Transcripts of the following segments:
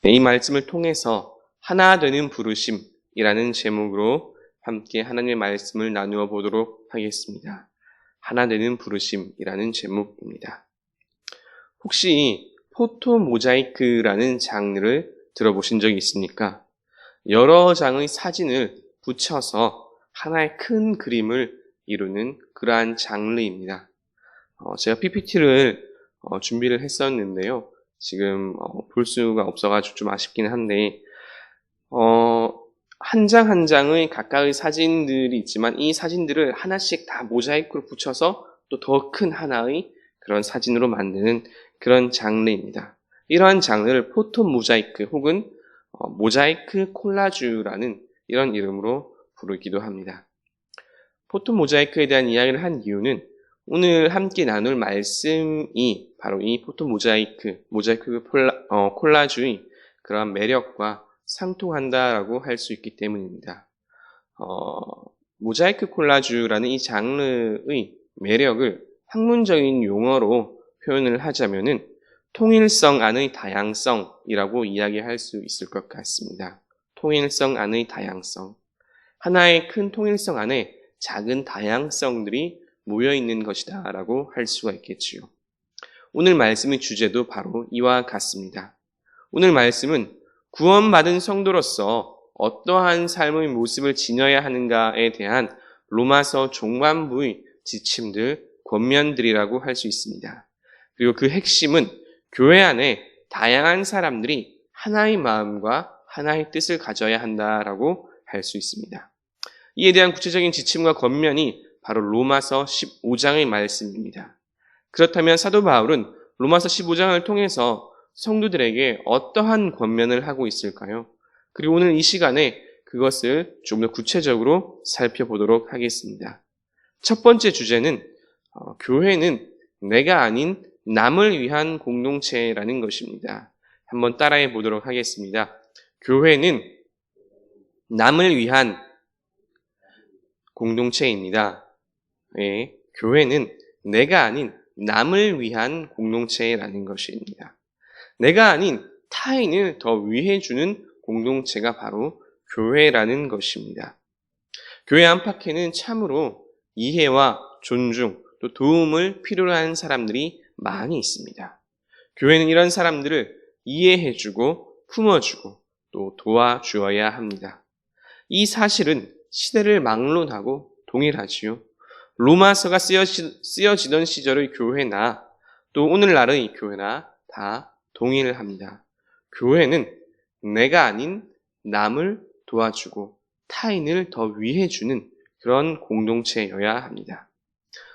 이 말씀을 통해서 하나 되는 부르심이라는 제목으로 함께 하나님의 말씀을 나누어 보도록 하겠습니다. 하나 되는 부르심이라는 제목입니다. 혹시 포토 모자이크라는 장르를 들어보신 적이 있습니까? 여러 장의 사진을 붙여서 하나의 큰 그림을 이루는 그러한 장르입니다. 제가 PPT를 준비를 했었는데요. 지금 볼 수가 없어가지고 좀 아쉽긴 한데 한 장 한 장의 각각의 사진들이 있지만 이 사진들을 하나씩 다 모자이크로 붙여서 또 더 큰 하나의 그런 사진으로 만드는 그런 장르입니다. 이러한 장르를 포토 모자이크 혹은 모자이크 콜라주라는 이런 이름으로 부르기도 합니다. 포토 모자이크에 대한 이야기를 한 이유는 오늘 함께 나눌 말씀이 바로 이 포토 모자이크 콜라주의 그런 매력과 상통한다라고 할 수 있기 때문입니다. 모자이크 콜라주라는 이 장르의 매력을 학문적인 용어로 표현을 하자면은 통일성 안의 다양성이라고 이야기할 수 있을 것 같습니다. 통일성 안의 다양성. 하나의 큰 통일성 안에 작은 다양성들이 모여있는 것이다 라고 할 수가 있겠지요. 오늘 말씀의 주제도 바로 이와 같습니다. 오늘 말씀은 구원받은 성도로서 어떠한 삶의 모습을 지녀야 하는가에 대한 로마서 종반부의 지침들, 권면들이라고 할 수 있습니다. 그리고 그 핵심은 교회 안에 다양한 사람들이 하나의 마음과 하나의 뜻을 가져야 한다라고 할 수 있습니다. 이에 대한 구체적인 지침과 권면이 바로 로마서 15장의 말씀입니다. 그렇다면 사도 바울은 로마서 15장을 통해서 성도들에게 어떠한 권면을 하고 있을까요? 그리고 오늘 이 시간에 그것을 좀 더 구체적으로 살펴보도록 하겠습니다. 첫 번째 주제는 교회는 내가 아닌 남을 위한 공동체라는 것입니다. 한번 따라해 보도록 하겠습니다. 교회는 남을 위한 공동체입니다. 네, 교회는 내가 아닌 남을 위한 공동체라는 것입니다. 내가 아닌 타인을 더 위해주는 공동체가 바로 교회라는 것입니다. 교회 안팎에는 참으로 이해와 존중, 또 도움을 필요로 하는 사람들이 많이 있습니다. 교회는 이런 사람들을 이해해주고 품어주고 또 도와주어야 합니다. 이 사실은 시대를 막론하고 동일하지요. 로마서가 쓰여지던 시절의 교회나 또 오늘날의 교회나 다 동일합니다. 교회는 내가 아닌 남을 도와주고 타인을 더 위해주는 그런 공동체여야 합니다.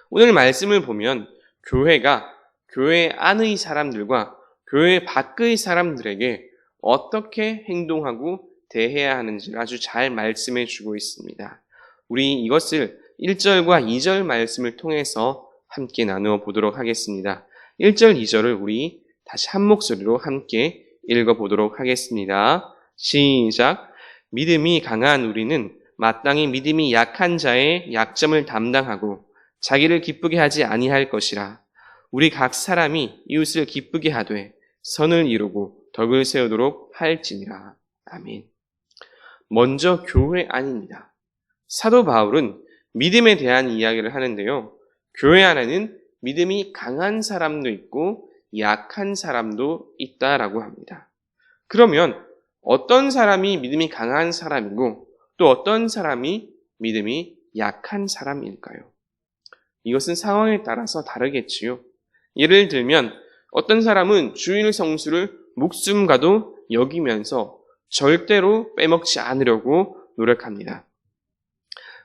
오늘 말씀을 보면 교회가 교회 안의 사람들과 교회 밖의 사람들에게 어떻게 행동하고 대해야 하는지를 아주 잘 말씀해 주고 있습니다. 우리 이것을 1절과 2절 말씀을 통해서 함께 나누어 보도록 하겠습니다. 1절, 2절을 우리 다시 한 목소리로 함께 읽어보도록 하겠습니다. 시작. 믿음이 강한 우리는 마땅히 믿음이 약한 자의 약점을 담당하고 자기를 기쁘게 하지 아니할 것이라. 우리 각 사람이 이웃을 기쁘게 하되 선을 이루고 덕을 세우도록 할지니라. 아멘. 먼저 교회 안입니다. 사도 바울은 믿음에 대한 이야기를 하는데요. 교회 안에는 믿음이 강한 사람도 있고 약한 사람도 있다라고 합니다. 그러면 어떤 사람이 믿음이 강한 사람이고 또 어떤 사람이 믿음이 약한 사람일까요? 이것은 상황에 따라서 다르겠지요. 예를 들면 어떤 사람은 주일 성수를 목숨과도 여기면서 절대로 빼먹지 않으려고 노력합니다.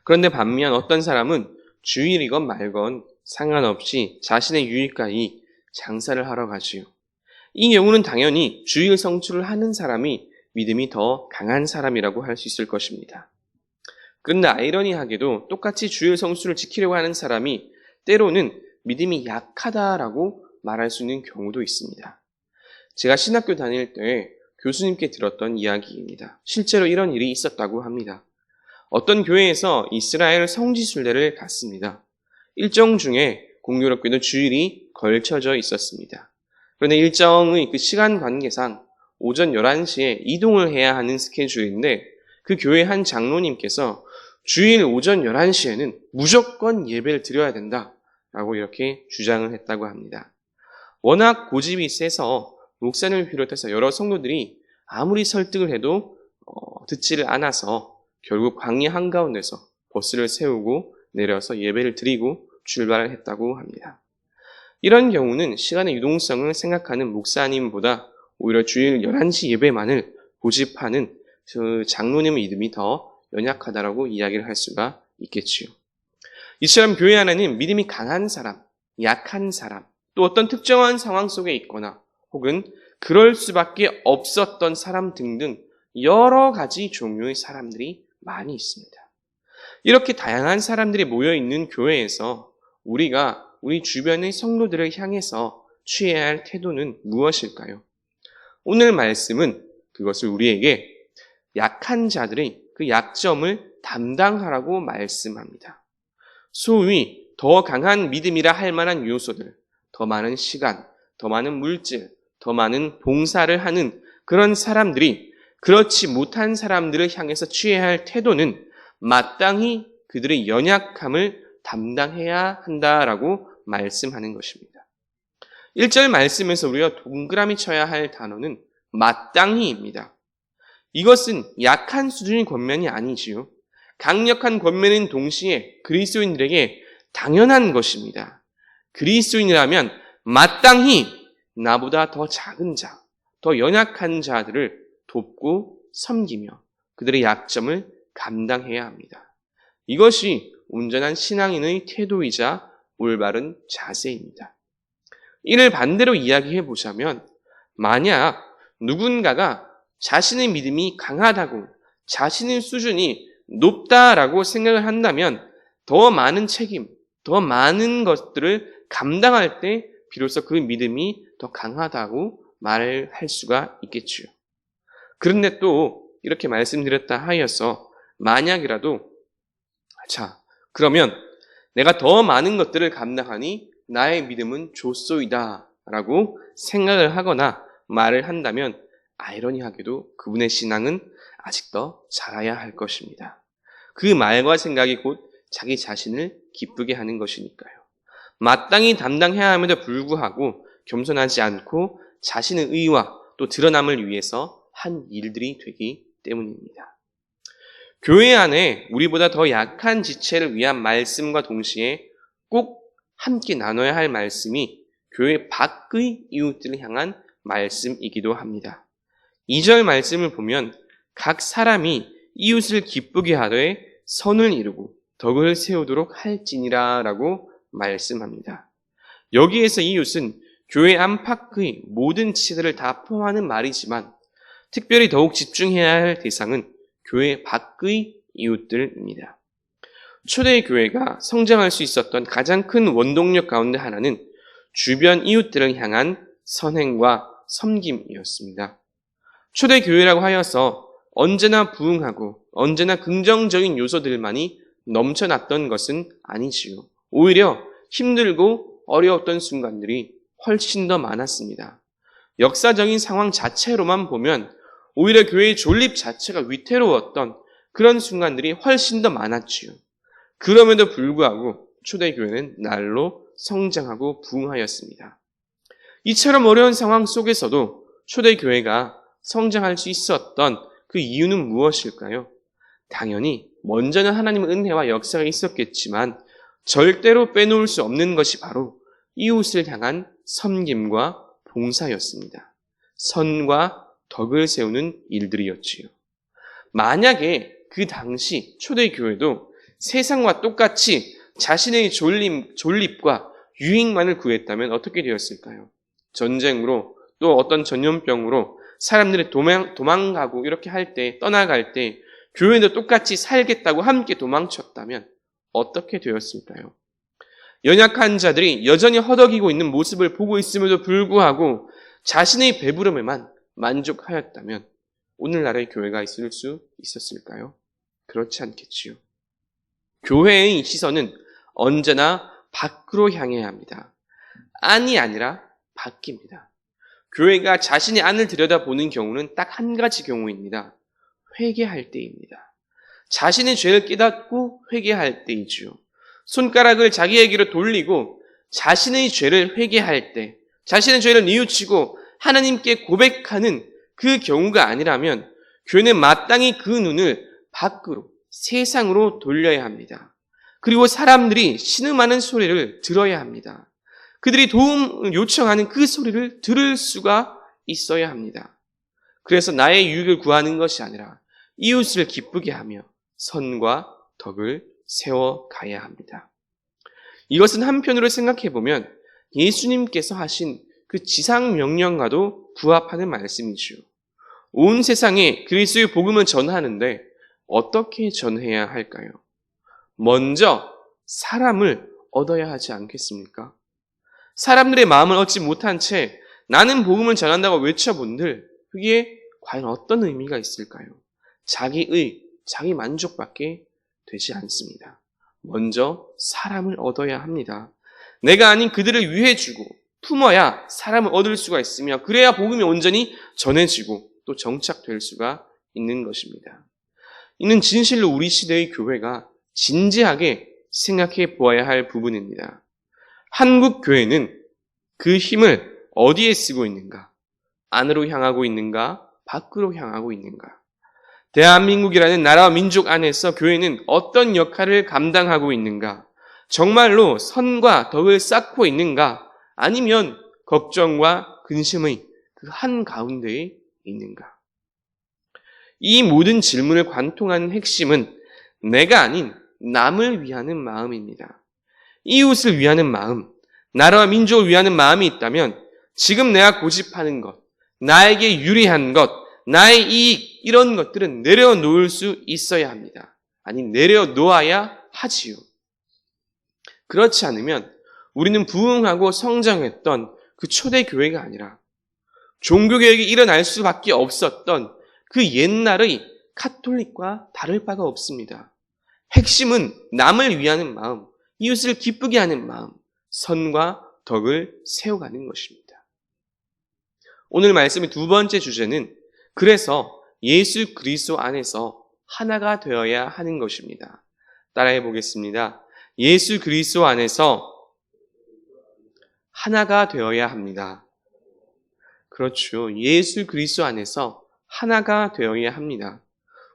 그런데 반면 어떤 사람은 주일이건 말건 상관없이 자신의 유익과 이익, 장사를 하러 가지요. 이 경우는 당연히 주일 성수를 하는 사람이 믿음이 더 강한 사람이라고 할 수 있을 것입니다. 그런데 아이러니하게도 똑같이 주일 성수를 지키려고 하는 사람이 때로는 믿음이 약하다라고 말할 수 있는 경우도 있습니다. 제가 신학교 다닐 때 교수님께 들었던 이야기입니다. 실제로 이런 일이 있었다고 합니다. 어떤 교회에서 이스라엘 성지순례를 갔습니다. 일정 중에 공교롭게도 주일이 걸쳐져 있었습니다. 그런데 일정의 그 시간 관계상 오전 11시에 이동을 해야 하는 스케줄인데 그 교회 한 장로님께서 주일 오전 11시에는 무조건 예배를 드려야 된다라고 이렇게 주장을 했다고 합니다. 워낙 고집이 세서 목사님을 비롯해서 여러 성도들이 아무리 설득을 해도 듣지를 않아서 결국 광야 한가운데서 버스를 세우고 내려서 예배를 드리고 출발을 했다고 합니다. 이런 경우는 시간의 유동성을 생각하는 목사님보다 오히려 주일 11시 예배만을 고집하는 그 장로님의 믿음이 더 연약하다라고 이야기를 할 수가 있겠지요. 이처럼 교회 안에는 믿음이 강한 사람, 약한 사람, 또 어떤 특정한 상황 속에 있거나 혹은 그럴 수밖에 없었던 사람 등등 여러 가지 종류의 사람들이 많이 있습니다. 이렇게 다양한 사람들이 모여있는 교회에서 우리가 우리 주변의 성도들을 향해서 취해야 할 태도는 무엇일까요? 오늘 말씀은 그것을 우리에게 약한 자들의 그 약점을 담당하라고 말씀합니다. 소위 더 강한 믿음이라 할 만한 요소들, 더 많은 시간, 더 많은 물질, 더 많은 봉사를 하는 그런 사람들이 그렇지 못한 사람들을 향해서 취해야 할 태도는 마땅히 그들의 연약함을 담당해야 한다라고 말씀하는 것입니다. 1절 말씀에서 우리가 동그라미 쳐야 할 단어는 마땅히입니다. 이것은 약한 수준의 권면이 아니지요. 강력한 권면은 동시에 그리스도인들에게 당연한 것입니다. 그리스도인이라면 마땅히 나보다 더 작은 자, 더 연약한 자들을 돕고 섬기며 그들의 약점을 감당해야 합니다. 이것이 온전한 신앙인의 태도이자 올바른 자세입니다. 이를 반대로 이야기해 보자면 만약 누군가가 자신의 믿음이 강하다고 자신의 수준이 높다라고 생각을 한다면 더 많은 책임, 더 많은 것들을 감당할 때 비로소 그 믿음이 더 강하다고 말을 할 수가 있겠지요. 그런데 또 이렇게 말씀드렸다 하여서 만약이라도 자, 그러면 내가 더 많은 것들을 감당하니 나의 믿음은 좋소이다 라고 생각을 하거나 말을 한다면 아이러니하게도 그분의 신앙은 아직 더 자라야 할 것입니다. 그 말과 생각이 곧 자기 자신을 기쁘게 하는 것이니까요. 마땅히 담당해야 함에도 불구하고 겸손하지 않고 자신의 의와 또 드러남을 위해서 한 일들이 되기 때문입니다. 교회 안에 우리보다 더 약한 지체를 위한 말씀과 동시에 꼭 함께 나눠야 할 말씀이 교회 밖의 이웃들을 향한 말씀이기도 합니다. 2절 말씀을 보면 각 사람이 이웃을 기쁘게 하되 선을 이루고 덕을 세우도록 할지니라 라고 말씀합니다. 여기에서 이웃은 교회 안팎의 모든 지체들을 다 포함하는 말이지만 특별히 더욱 집중해야 할 대상은 교회 밖의 이웃들입니다. 초대 교회가 성장할 수 있었던 가장 큰 원동력 가운데 하나는 주변 이웃들을 향한 선행과 섬김이었습니다. 초대 교회라고 하여서 언제나 부흥하고 언제나 긍정적인 요소들만이 넘쳐났던 것은 아니지요. 오히려 힘들고 어려웠던 순간들이 훨씬 더 많았습니다. 역사적인 상황 자체로만 보면 오히려 교회의 존립 자체가 위태로웠던 그런 순간들이 훨씬 더 많았지요. 그럼에도 불구하고 초대교회는 날로 성장하고 부흥하였습니다. 이처럼 어려운 상황 속에서도 초대교회가 성장할 수 있었던 그 이유는 무엇일까요? 당연히 먼저는 하나님의 은혜와 역사가 있었겠지만 절대로 빼놓을 수 없는 것이 바로 이웃을 향한 섬김과 봉사였습니다. 선과 덕을 세우는 일들이었지요. 만약에 그 당시 초대교회도 세상과 똑같이 자신의 존립과 유익만을 구했다면 어떻게 되었을까요? 전쟁으로 또 어떤 전염병으로 사람들이 도망가고 이렇게 할 때, 떠나갈 때 교회도 똑같이 살겠다고 함께 도망쳤다면 어떻게 되었을까요? 연약한 자들이 여전히 허덕이고 있는 모습을 보고 있음에도 불구하고 자신의 배부름에만 만족하였다면 오늘날의 교회가 있을 수 있었을까요? 그렇지 않겠지요. 교회의 시선은 언제나 밖으로 향해야 합니다. 안이 아니라 밖입니다. 교회가 자신의 안을 들여다보는 경우는 딱 한 가지 경우입니다. 회개할 때입니다. 자신의 죄를 깨닫고 회개할 때이지요. 손가락을 자기에게로 돌리고 자신의 죄를 회개할 때, 자신의 죄를 뉘우치고 하나님께 고백하는 그 경우가 아니라면 교회는 마땅히 그 눈을 밖으로, 세상으로 돌려야 합니다. 그리고 사람들이 신음하는 소리를 들어야 합니다. 그들이 도움을 요청하는 그 소리를 들을 수가 있어야 합니다. 그래서 나의 유익을 구하는 것이 아니라 이웃을 기쁘게 하며 선과 덕을 세워가야 합니다. 이것은 한편으로 생각해보면 예수님께서 하신 그 지상 명령과도 부합하는 말씀이지요. 온 세상에 그리스도의 복음을 전하는데 어떻게 전해야 할까요? 먼저 사람을 얻어야 하지 않겠습니까? 사람들의 마음을 얻지 못한 채 나는 복음을 전한다고 외쳐본들 그게 과연 어떤 의미가 있을까요? 자기 만족밖에 되지 않습니다. 먼저 사람을 얻어야 합니다. 내가 아닌 그들을 위해 주고 품어야 사람을 얻을 수가 있으며 그래야 복음이 온전히 전해지고 또 정착될 수가 있는 것입니다. 이는 진실로 우리 시대의 교회가 진지하게 생각해 보아야 할 부분입니다. 한국 교회는 그 힘을 어디에 쓰고 있는가? 안으로 향하고 있는가? 밖으로 향하고 있는가? 대한민국이라는 나라와 민족 안에서 교회는 어떤 역할을 감당하고 있는가? 정말로 선과 덕을 쌓고 있는가? 아니면 걱정과 근심의 그 한가운데에 있는가? 이 모든 질문을 관통하는 핵심은 내가 아닌 남을 위하는 마음입니다. 이웃을 위하는 마음, 나라와 민족을 위하는 마음이 있다면 지금 내가 고집하는 것, 나에게 유리한 것, 나의 이익 이런 것들은 내려놓을 수 있어야 합니다. 아니 내려놓아야 하지요. 그렇지 않으면 우리는 부흥하고 성장했던 그 초대 교회가 아니라 종교개혁이 일어날 수밖에 없었던 그 옛날의 카톨릭과 다를 바가 없습니다. 핵심은 남을 위하는 마음, 이웃을 기쁘게 하는 마음, 선과 덕을 세워가는 것입니다. 오늘 말씀의 두 번째 주제는 그래서 예수 그리스도 안에서 하나가 되어야 하는 것입니다. 따라해 보겠습니다. 예수 그리스도 안에서 하나가 되어야 합니다. 그렇죠. 예수 그리스도 안에서 하나가 되어야 합니다.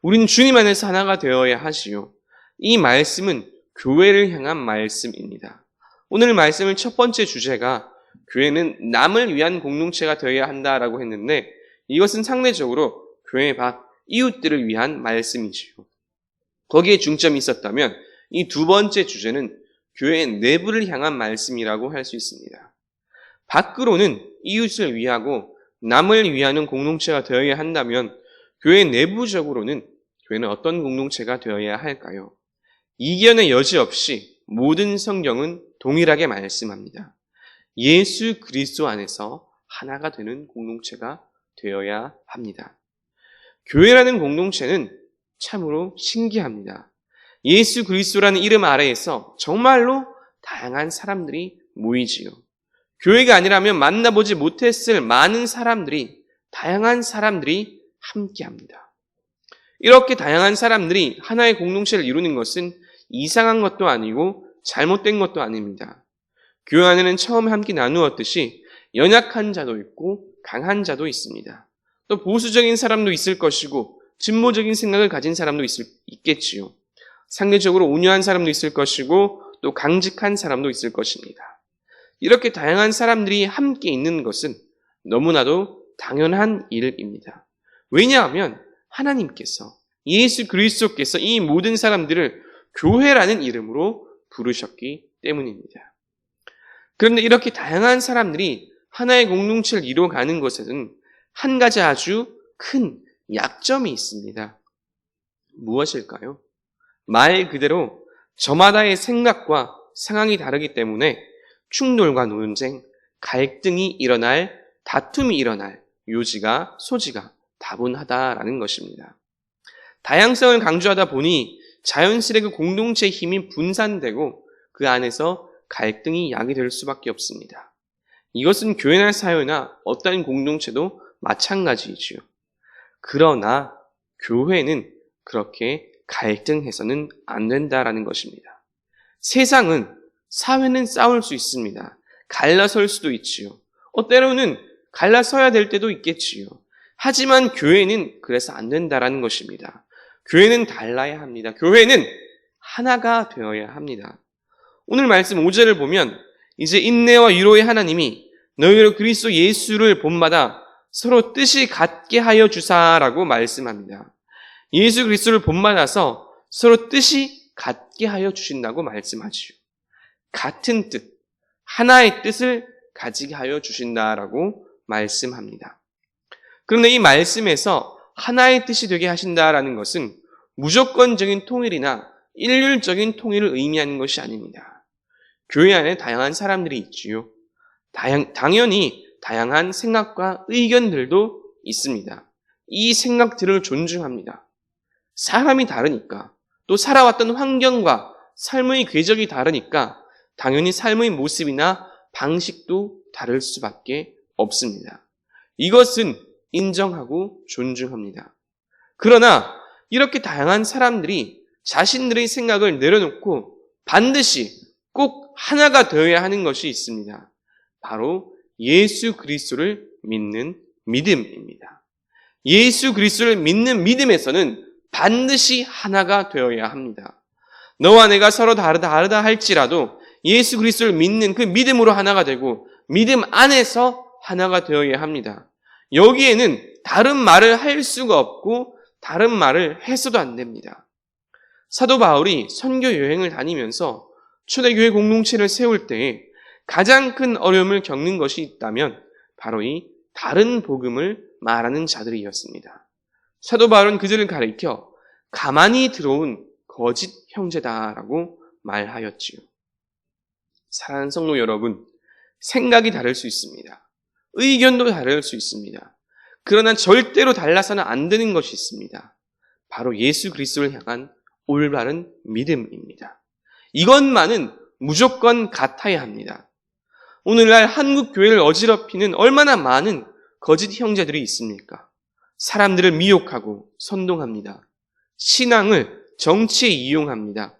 우리는 주님 안에서 하나가 되어야 하지요. 이 말씀은 교회를 향한 말씀입니다. 오늘 말씀의 첫 번째 주제가 교회는 남을 위한 공동체가 되어야 한다라고 했는데 이것은 상대적으로 교회 밖 이웃들을 위한 말씀이지요. 거기에 중점이 있었다면 이 두 번째 주제는 교회 내부를 향한 말씀이라고 할 수 있습니다. 밖으로는 이웃을 위하고 남을 위하는 공동체가 되어야 한다면 교회 내부적으로는 교회는 어떤 공동체가 되어야 할까요? 이견의 여지 없이 모든 성경은 동일하게 말씀합니다. 예수 그리스도 안에서 하나가 되는 공동체가 되어야 합니다. 교회라는 공동체는 참으로 신기합니다. 예수 그리스도라는 이름 아래에서 정말로 다양한 사람들이 모이지요. 교회가 아니라면 만나보지 못했을 많은 사람들이, 다양한 사람들이 함께합니다. 이렇게 다양한 사람들이 하나의 공동체를 이루는 것은 이상한 것도 아니고 잘못된 것도 아닙니다. 교회 안에는 처음 함께 나누었듯이 연약한 자도 있고 강한 자도 있습니다. 또 보수적인 사람도 있을 것이고 진보적인 생각을 가진 사람도 있겠지요. 상대적으로 온유한 사람도 있을 것이고 또 강직한 사람도 있을 것입니다. 이렇게 다양한 사람들이 함께 있는 것은 너무나도 당연한 일입니다. 왜냐하면 하나님께서 예수 그리스도께서 이 모든 사람들을 교회라는 이름으로 부르셨기 때문입니다. 그런데 이렇게 다양한 사람들이 하나의 공동체를 이루어가는 것에는 한 가지 아주 큰 약점이 있습니다. 무엇일까요? 말 그대로 저마다의 생각과 상황이 다르기 때문에 충돌과 논쟁, 갈등이 일어날, 다툼이 일어날 소지가 다분하다라는 것입니다. 다양성을 강조하다 보니 자연스레 그 공동체의 힘이 분산되고 그 안에서 갈등이 야기될 수밖에 없습니다. 이것은 교회나 사회나 어떤 공동체도 마찬가지이지요. 그러나 교회는 그렇게 갈등해서는 안 된다라는 것입니다. 세상은, 사회는 싸울 수 있습니다. 갈라설 수도 있지요. 때로는 갈라서야 될 때도 있겠지요. 하지만 교회는 그래서 안 된다라는 것입니다. 교회는 달라야 합니다. 교회는 하나가 되어야 합니다. 오늘 말씀 5절을 보면 이제 인내와 위로의 하나님이 너희로 그리스도 예수를 본받아 서로 뜻이 같게 하여 주사라고 말씀합니다. 예수 그리스도를 본받아서 서로 뜻이 같게 하여 주신다고 말씀하지요. 같은 뜻, 하나의 뜻을 가지게 하여 주신다라고 말씀합니다. 그런데 이 말씀에서 하나의 뜻이 되게 하신다라는 것은 무조건적인 통일이나 일률적인 통일을 의미하는 것이 아닙니다. 교회 안에 다양한 사람들이 있지요. 당연히 다양한 생각과 의견들도 있습니다. 이 생각들을 존중합니다. 사람이 다르니까, 또 살아왔던 환경과 삶의 궤적이 다르니까 당연히 삶의 모습이나 방식도 다를 수밖에 없습니다. 이것은 인정하고 존중합니다. 그러나 이렇게 다양한 사람들이 자신들의 생각을 내려놓고 반드시 꼭 하나가 되어야 하는 것이 있습니다. 바로 예수 그리스도를 믿는 믿음입니다. 예수 그리스도를 믿는 믿음에서는 반드시 하나가 되어야 합니다. 너와 내가 서로 다르다 할지라도 예수 그리스도를 믿는 그 믿음으로 하나가 되고 믿음 안에서 하나가 되어야 합니다. 여기에는 다른 말을 할 수가 없고 다른 말을 해서도 안 됩니다. 사도 바울이 선교 여행을 다니면서 초대교회 공동체를 세울 때에 가장 큰 어려움을 겪는 것이 있다면 바로 이 다른 복음을 말하는 자들이었습니다. 사도 바울은 그들을 가리켜 가만히 들어온 거짓 형제다라고 말하였지요. 사랑하는 성도 여러분, 생각이 다를 수 있습니다. 의견도 다를 수 있습니다. 그러나 절대로 달라서는 안 되는 것이 있습니다. 바로 예수 그리스도를 향한 올바른 믿음입니다. 이것만은 무조건 같아야 합니다. 오늘날 한국 교회를 어지럽히는 얼마나 많은 거짓 형제들이 있습니까? 사람들을 미혹하고 선동합니다. 신앙을 정치에 이용합니다.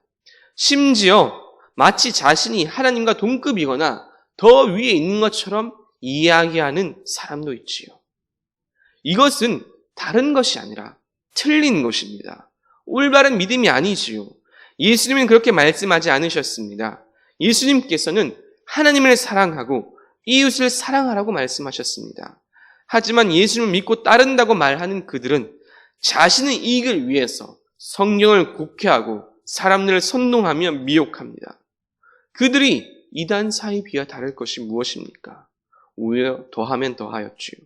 심지어 마치 자신이 하나님과 동급이거나 더 위에 있는 것처럼 이야기하는 사람도 있지요. 이것은 다른 것이 아니라 틀린 것입니다. 올바른 믿음이 아니지요. 예수님은 그렇게 말씀하지 않으셨습니다. 예수님께서는 하나님을 사랑하고 이웃을 사랑하라고 말씀하셨습니다. 하지만 예수님을 믿고 따른다고 말하는 그들은 자신의 이익을 위해서 성경을 곡해하고 사람들을 선동하며 미혹합니다. 그들이 이단 사이비와 다를 것이 무엇입니까? 오히려 더하면 더하였지요.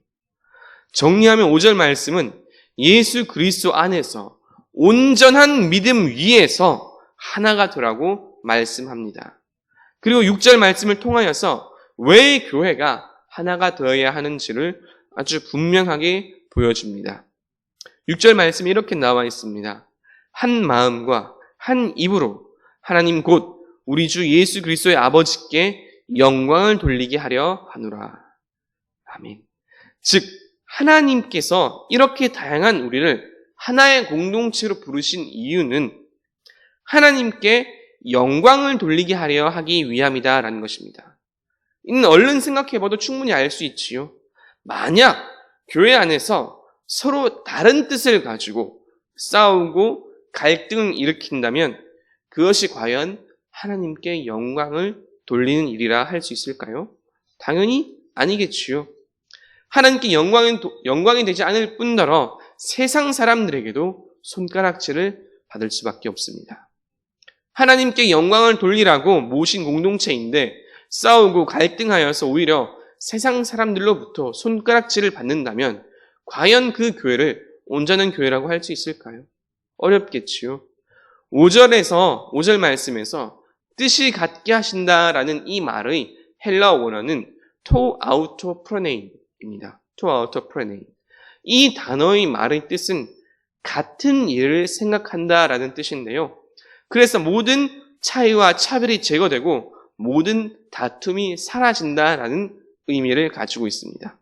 정리하면 5절 말씀은 예수 그리스도 안에서 온전한 믿음 위에서 하나가 되라고 말씀합니다. 그리고 6절 말씀을 통하여서 왜 교회가 하나가 되어야 하는지를 아주 분명하게 보여줍니다. 6절 말씀이 이렇게 나와 있습니다. 한 마음과 한 입으로 하나님 곧 우리 주 예수 그리스도의 아버지께 영광을 돌리게 하려 하노라. 아멘. 즉 하나님께서 이렇게 다양한 우리를 하나의 공동체로 부르신 이유는 하나님께 영광을 돌리게 하려 하기 위함이다라는 것입니다. 이는 얼른 생각해봐도 충분히 알 수 있지요. 만약 교회 안에서 서로 다른 뜻을 가지고 싸우고 갈등을 일으킨다면 그것이 과연 하나님께 영광을 돌리는 일이라 할 수 있을까요? 당연히 아니겠지요. 하나님께 영광이 되지 않을 뿐더러 세상 사람들에게도 손가락질을 받을 수밖에 없습니다. 하나님께 영광을 돌리라고 모신 공동체인데 싸우고 갈등하여서 오히려 세상 사람들로부터 손가락질을 받는다면 과연 그 교회를 온전한 교회라고 할 수 있을까요? 어렵겠지요. 5절 말씀에서 뜻이 같게 하신다라는 이 말의 헬라어 원어는 토 아우토 프로네인입니다. 토 아우토 프로네인. 이 단어의 말의 뜻은 같은 일을 생각한다라는 뜻인데요. 그래서 모든 차이와 차별이 제거되고 모든 다툼이 사라진다라는 의미를 가지고 있습니다.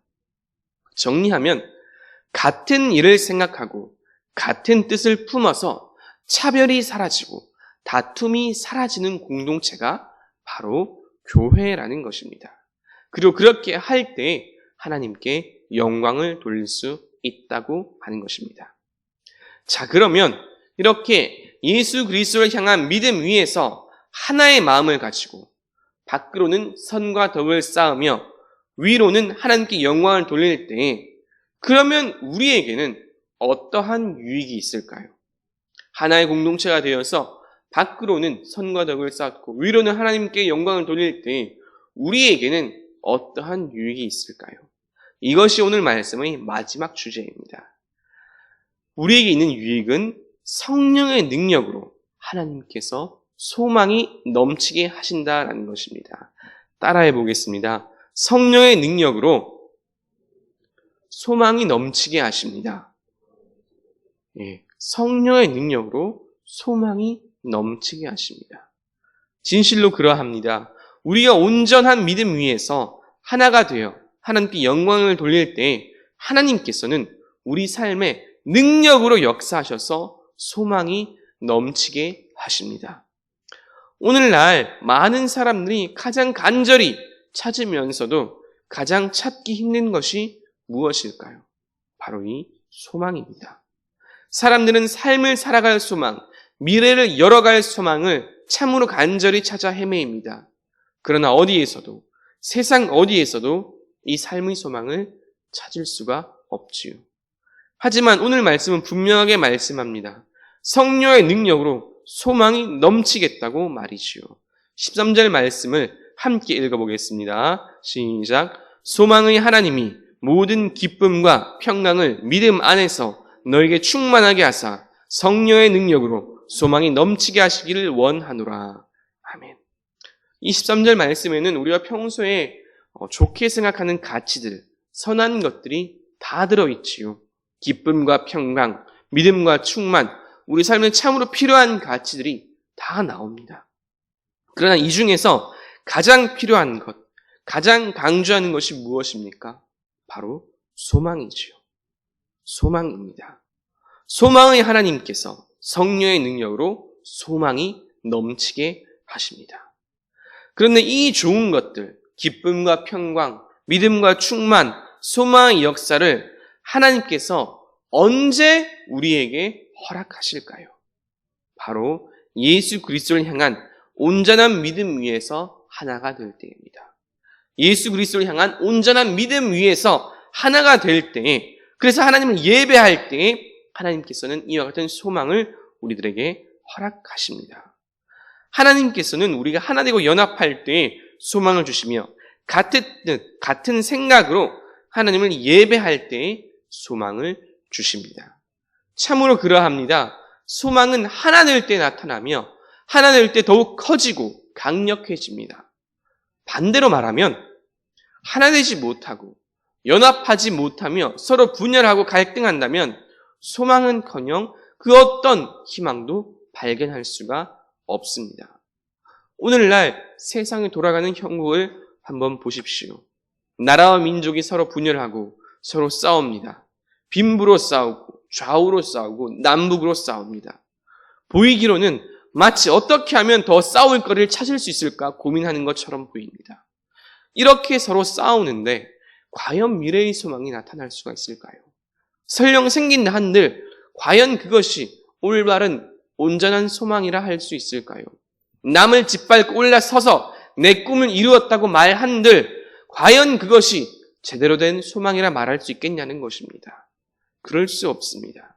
정리하면 같은 일을 생각하고 같은 뜻을 품어서 차별이 사라지고 다툼이 사라지는 공동체가 바로 교회라는 것입니다. 그리고 그렇게 할 때 하나님께 영광을 돌릴 수 있다고 하는 것입니다. 자, 그러면 이렇게 예수 그리스도를 향한 믿음 위에서 하나의 마음을 가지고 밖으로는 선과 덕을 쌓으며 위로는 하나님께 영광을 돌릴 때 그러면 우리에게는 어떠한 유익이 있을까요? 하나의 공동체가 되어서 밖으로는 선과 덕을 쌓고 위로는 하나님께 영광을 돌릴 때 우리에게는 어떠한 유익이 있을까요? 이것이 오늘 말씀의 마지막 주제입니다. 우리에게 있는 유익은 성령의 능력으로 하나님께서 소망이 넘치게 하신다라는 것입니다. 따라해 보겠습니다. 성령의 능력으로 소망이 넘치게 하십니다. 성령의 능력으로 소망이 넘치게 하십니다. 진실로 그러합니다. 우리가 온전한 믿음 위에서 하나가 되어 하나님께 영광을 돌릴 때 하나님께서는 우리 삶에 능력으로 역사하셔서 소망이 넘치게 하십니다. 오늘날 많은 사람들이 가장 간절히 찾으면서도 가장 찾기 힘든 것이 무엇일까요? 바로 이 소망입니다. 사람들은 삶을 살아갈 소망, 미래를 열어갈 소망을 참으로 간절히 찾아 헤매입니다. 그러나 어디에서도, 세상 어디에서도 이 삶의 소망을 찾을 수가 없지요. 하지만 오늘 말씀은 분명하게 말씀합니다. 성령의 능력으로 소망이 넘치겠다고 말이지요. 13절 말씀을 함께 읽어보겠습니다. 시작. 소망의 하나님이 모든 기쁨과 평강을 믿음 안에서 너에게 충만하게 하사 성령의 능력으로 소망이 넘치게 하시기를 원하노라. 아멘. 23절 말씀에는 우리가 평소에 좋게 생각하는 가치들, 선한 것들이 다 들어있지요. 기쁨과 평강, 믿음과 충만, 우리 삶에 참으로 필요한 가치들이 다 나옵니다. 그러나 이 중에서 가장 필요한 것, 가장 강조하는 것이 무엇입니까? 바로 소망이지요. 소망입니다. 소망의 하나님께서 성령의 능력으로 소망이 넘치게 하십니다. 그런데 이 좋은 것들, 기쁨과 평강, 믿음과 충만, 소망의 역사를 하나님께서 언제 우리에게 허락하실까요? 바로 예수 그리스도를 향한 온전한 믿음 위에서 하나가 될 때입니다. 예수 그리스도를 향한 온전한 믿음 위에서 하나가 될 때에, 그래서 하나님을 예배할 때에 하나님께서는 이와 같은 소망을 우리들에게 허락하십니다. 하나님께서는 우리가 하나 되고 연합할 때에 소망을 주시며 같은 생각으로 하나님을 예배할 때에 소망을 주십니다. 참으로 그러합니다. 소망은 하나 될 때 나타나며 하나 될 때 더욱 커지고 강력해집니다. 반대로 말하면 하나 되지 못하고 연합하지 못하며 서로 분열하고 갈등한다면 소망은커녕 그 어떤 희망도 발견할 수가 없습니다. 오늘날 세상이 돌아가는 형국을 한번 보십시오. 나라와 민족이 서로 분열하고 서로 싸웁니다. 빈부로 싸우고 좌우로 싸우고 남북으로 싸웁니다. 보이기로는 마치 어떻게 하면 더 싸울 거리를 찾을 수 있을까 고민하는 것처럼 보입니다. 이렇게 서로 싸우는데 과연 미래의 소망이 나타날 수가 있을까요? 설령 생긴 한들 과연 그것이 올바른 온전한 소망이라 할 수 있을까요? 남을 짓밟고 올라서서 내 꿈을 이루었다고 말한들 과연 그것이 제대로 된 소망이라 말할 수 있겠냐는 것입니다. 그럴 수 없습니다.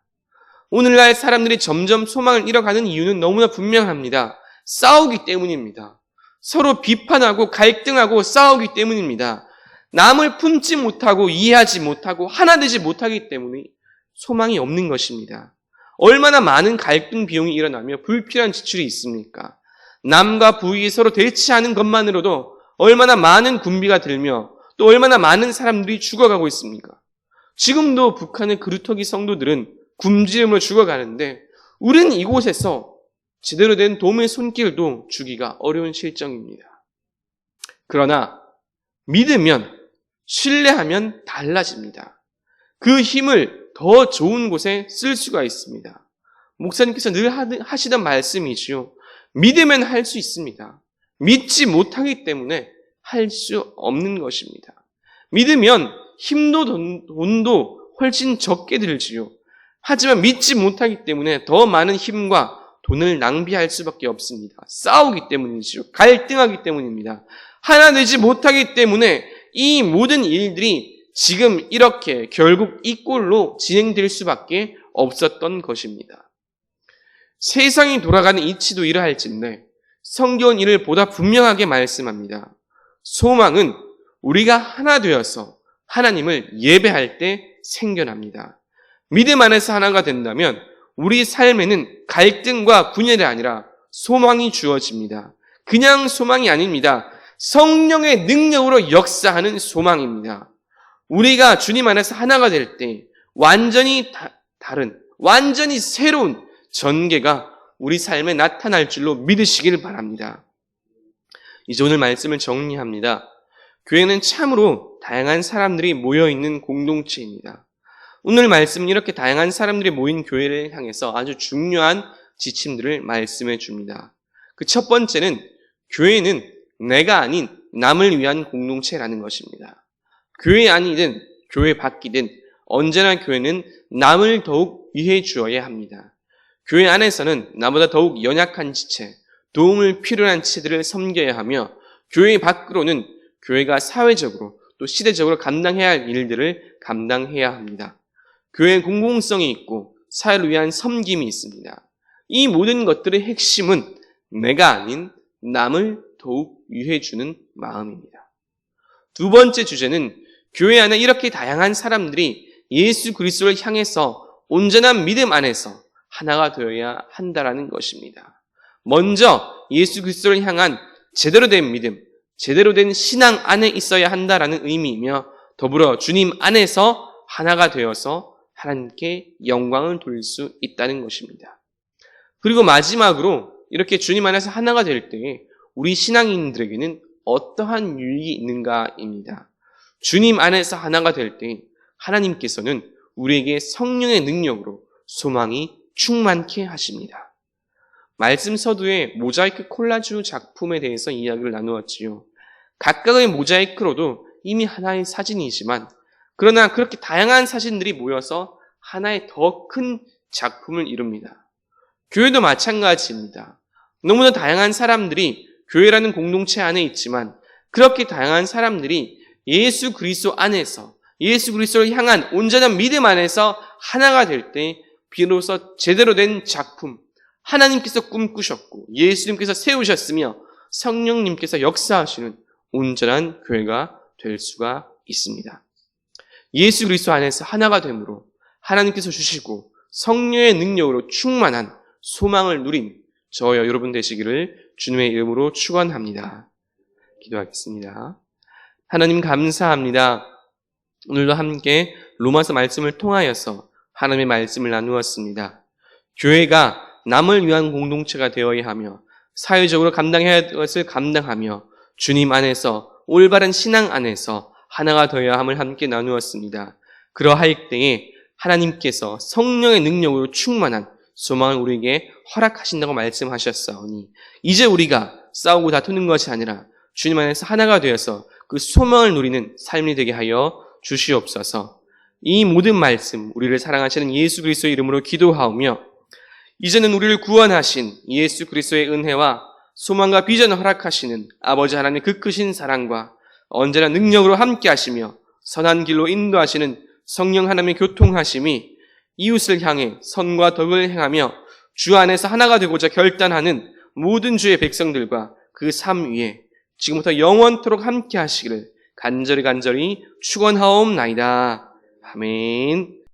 오늘날 사람들이 점점 소망을 잃어가는 이유는 너무나 분명합니다. 싸우기 때문입니다. 서로 비판하고 갈등하고 싸우기 때문입니다. 남을 품지 못하고 이해하지 못하고 하나 되지 못하기 때문에 소망이 없는 것입니다. 얼마나 많은 갈등 비용이 일어나며 불필요한 지출이 있습니까? 남과 부인이 서로 대치하는 것만으로도 얼마나 많은 군비가 들며 또 얼마나 많은 사람들이 죽어가고 있습니까? 지금도 북한의 그루터기 성도들은 굶주림으로 죽어가는데 우리는 이곳에서 제대로 된 도움의 손길도 주기가 어려운 실정입니다. 그러나 믿으면 신뢰하면 달라집니다. 그 힘을 더 좋은 곳에 쓸 수가 있습니다. 목사님께서 늘 하시던 말씀이지요. 믿으면 할 수 있습니다. 믿지 못하기 때문에 할 수 없는 것입니다. 믿으면 힘도 돈도 훨씬 적게 들지요. 하지만 믿지 못하기 때문에 더 많은 힘과 돈을 낭비할 수밖에 없습니다. 싸우기 때문이지요. 갈등하기 때문입니다. 하나 되지 못하기 때문에 이 모든 일들이 지금 이렇게 결국 이 꼴로 진행될 수밖에 없었던 것입니다. 세상이 돌아가는 이치도 이러할진데 성경은 이를 보다 분명하게 말씀합니다. 소망은 우리가 하나 되어서 하나님을 예배할 때 생겨납니다. 믿음 안에서 하나가 된다면 우리 삶에는 갈등과 분열이 아니라 소망이 주어집니다. 그냥 소망이 아닙니다. 성령의 능력으로 역사하는 소망입니다. 우리가 주님 안에서 하나가 될 때 완전히 다른, 완전히 새로운 전개가 우리 삶에 나타날 줄로 믿으시길 바랍니다. 이제 오늘 말씀을 정리합니다. 교회는 참으로 다양한 사람들이 모여있는 공동체입니다. 오늘 말씀은 이렇게 다양한 사람들이 모인 교회를 향해서 아주 중요한 지침들을 말씀해 줍니다. 그 첫 번째는 교회는 내가 아닌 남을 위한 공동체라는 것입니다. 교회 안이든 교회 밖이든 언제나 교회는 남을 더욱 위해 주어야 합니다. 교회 안에서는 나보다 더욱 연약한 지체, 도움을 필요한 지체들을 섬겨야 하며 교회 밖으로는 교회가 사회적으로 또 시대적으로 감당해야 할 일들을 감당해야 합니다. 교회의 공공성이 있고 사회를 위한 섬김이 있습니다. 이 모든 것들의 핵심은 내가 아닌 남을 더욱 위해 주는 마음입니다. 두 번째 주제는 교회 안에 이렇게 다양한 사람들이 예수 그리스도를 향해서 온전한 믿음 안에서 하나가 되어야 한다라는 것입니다. 먼저 예수 그리스도를 향한 제대로 된 믿음, 제대로 된 신앙 안에 있어야 한다라는 의미이며 더불어 주님 안에서 하나가 되어서 하나님께 영광을 돌릴 수 있다는 것입니다. 그리고 마지막으로 이렇게 주님 안에서 하나가 될 때에 우리 신앙인들에게는 어떠한 유익이 있는가입니다. 주님 안에서 하나가 될 때 하나님께서는 우리에게 성령의 능력으로 소망이 충만케 하십니다. 말씀 서두에 모자이크 콜라주 작품에 대해서 이야기를 나누었지요. 각각의 모자이크로도 이미 하나의 사진이지만 그러나 그렇게 다양한 사진들이 모여서 하나의 더 큰 작품을 이룹니다. 교회도 마찬가지입니다. 너무나 다양한 사람들이 교회라는 공동체 안에 있지만 그렇게 다양한 사람들이 예수 그리스도 안에서 예수 그리스도를 향한 온전한 믿음 안에서 하나가 될 때 비로소 제대로 된 작품, 하나님께서 꿈꾸셨고 예수님께서 세우셨으며 성령님께서 역사하시는 온전한 교회가 될 수가 있습니다. 예수 그리스도 안에서 하나가 됨으로 하나님께서 주시고 성령의 능력으로 충만한 소망을 누린 저와 여러분 되시기를 주님의 이름으로 축원합니다. 기도하겠습니다. 하나님 감사합니다. 오늘도 함께 로마서 말씀을 통하여서 하나님의 말씀을 나누었습니다. 교회가 남을 위한 공동체가 되어야 하며 사회적으로 감당해야 할 것을 감당하며 주님 안에서 올바른 신앙 안에서 하나가 되어야 함을 함께 나누었습니다. 그러할 때에 하나님께서 성령의 능력으로 충만한 소망을 우리에게 허락하신다고 말씀하셨사오니 이제 우리가 싸우고 다투는 것이 아니라 주님 안에서 하나가 되어서 그 소망을 누리는 삶이 되게 하여 주시옵소서. 이 모든 말씀 우리를 사랑하시는 예수 그리스도의 이름으로 기도하오며 이제는 우리를 구원하신 예수 그리스도의 은혜와 소망과 비전을 허락하시는 아버지 하나님의 그 크신 사랑과 언제나 능력으로 함께 하시며 선한 길로 인도하시는 성령 하나님의 교통하심이 이웃을 향해 선과 덕을 행하며 주 안에서 하나가 되고자 결단하는 모든 주의 백성들과 그 삶 위에 지금부터 영원토록 함께 하시기를 간절히 축원하옵나이다. 아멘.